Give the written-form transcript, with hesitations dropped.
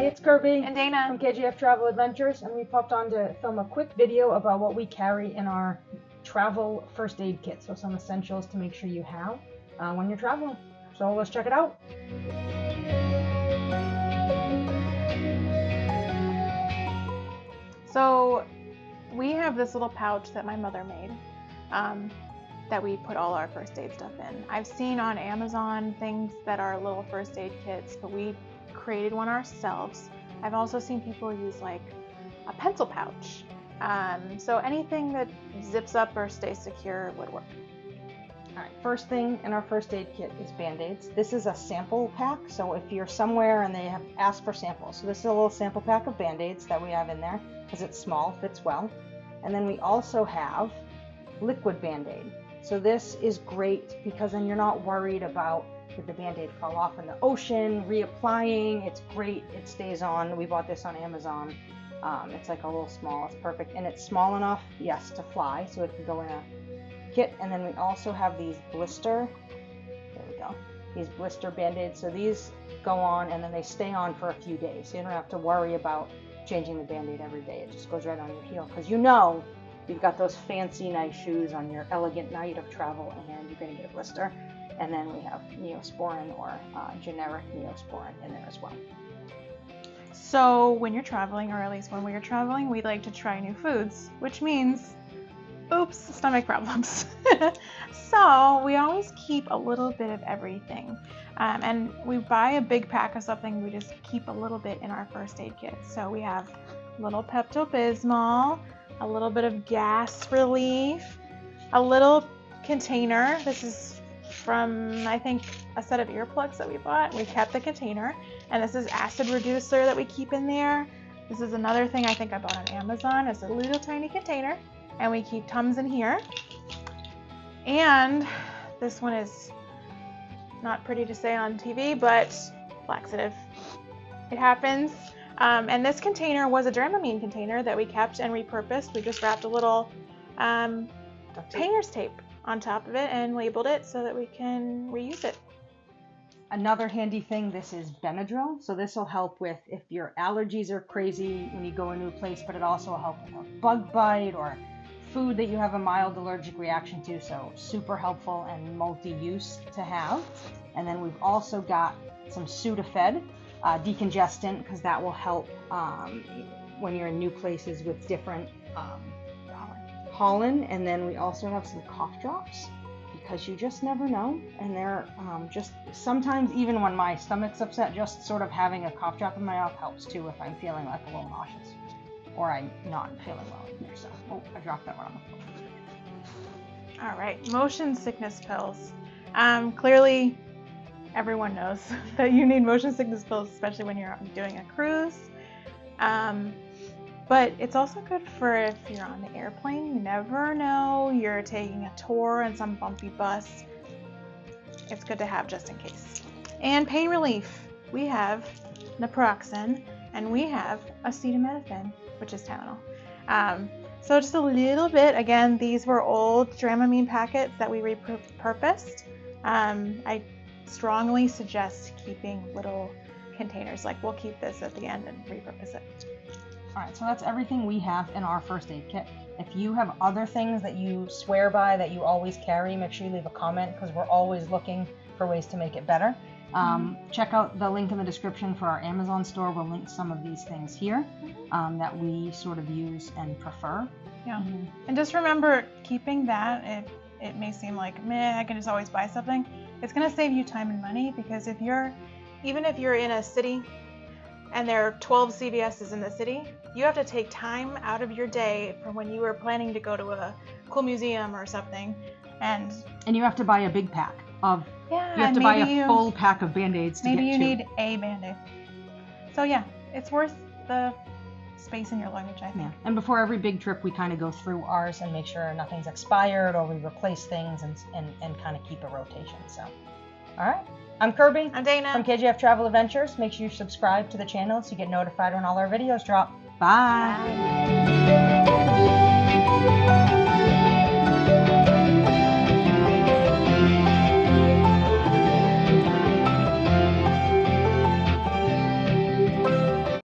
Hey, it's Kirby and Dana from KJF-TravelAdventures, and we popped on to film a quick video about what we carry in our travel first aid kit. So some essentials to make sure you have when you're traveling. So let's check it out. So we have this little pouch that my mother made that we put all our first aid stuff in. I've seen on Amazon things that are little first aid kits, but we created one ourselves. I've also seen people use like a pencil pouch. So anything that zips up or stays secure would work. All right, first thing in our first aid kit is BandAids. This is a sample pack, so if you're somewhere and they have asked for samples. So this is a little sample pack of BandAids that we have in there because it's small, fits well. And then we also have liquid BandAid. So this is great because then you're not worried about did the BandAid fall off in the ocean, reapplying. It's great, it stays on. We bought this on Amazon. It's like a little small, it's perfect. And it's small enough, yes, to fly, so it can go in a kit. And then we also have these blister, there we go, these blister BandAids. So these go on and then they stay on for a few days. So you don't have to worry about changing the BandAid every day. It just goes right on your heel because you know you've got those fancy nice shoes on your elegant night of travel and you're going to get a blister. And then we have Neosporin or generic Neosporin in there as well. So when you're traveling, or at least when we are traveling, we like to try new foods, which means, oops, stomach problems. So we always keep a little bit of everything. And we buy a big pack of something, we just keep a little bit in our first aid kit. So we have a little Pepto-Bismol, a little bit of gas relief, a little container. This is from, I think, a set of earplugs that we bought. We kept the container. And this is acid reducer that we keep in there. This is another thing I think I bought on Amazon. It's a little tiny container. And we keep Tums in here. And this one is not pretty to say on TV, but laxative. It happens. And this container was a Dramamine container that we kept and repurposed. We just wrapped a little painter's tape on top of it and labeled it so that we can reuse it. Another handy thing, this is Benadryl. So this will help with if your allergies are crazy when you go a new place, but it also will help with a bug bite or food that you have a mild allergic reaction to. So super helpful and multi-use to have. And then we've also got some Sudafed decongestant because that will help when you're in new places with different pollen. And then we also have some cough drops because you just never know. And they're just sometimes, even when my stomach's upset, just sort of having a cough drop in my mouth helps too if I'm feeling like a little nauseous or I'm not feeling well either. So, oh, I dropped that one on the floor. All right, motion sickness pills. Clearly, everyone knows that you need motion sickness pills, especially when you're doing a cruise. But it's also good for if you're on the airplane. You never know, you're taking a tour in some bumpy bus. It's good to have just in case. And pain relief. We have naproxen and we have acetaminophen, which is Tylenol. So just a little bit. Again, these were old Dramamine packets that we repurposed. I strongly suggest keeping little containers. Like we'll keep this at the end and repurpose it. All right, so that's everything we have in our first aid kit. If you have other things that you swear by that you always carry, make sure you leave a comment because we're always looking for ways to make it better. Check out the link in the description for our Amazon store. We'll link some of these things here that we sort of use and prefer. Yeah, and just remember, keeping that, it may seem like, meh, I can just always buy something. It's going to save you time and money because even if you're in a city and there are 12 CVS's in the city, you have to take time out of your day from when you were planning to go to a cool museum or something. And you have to buy a big pack of, you have to buy a full pack of BandAids to get two. Maybe you need a BandAid. So yeah, it's worth the space in your luggage, I think. Yeah. And before every big trip, we kind of go through ours and make sure nothing's expired or we replace things and kind of keep a rotation. So, all right. I'm Kirby. I'm Dana. From KJF-TravelAdventures. Make sure you subscribe to the channel so you get notified when all our videos drop. Bye. Bye.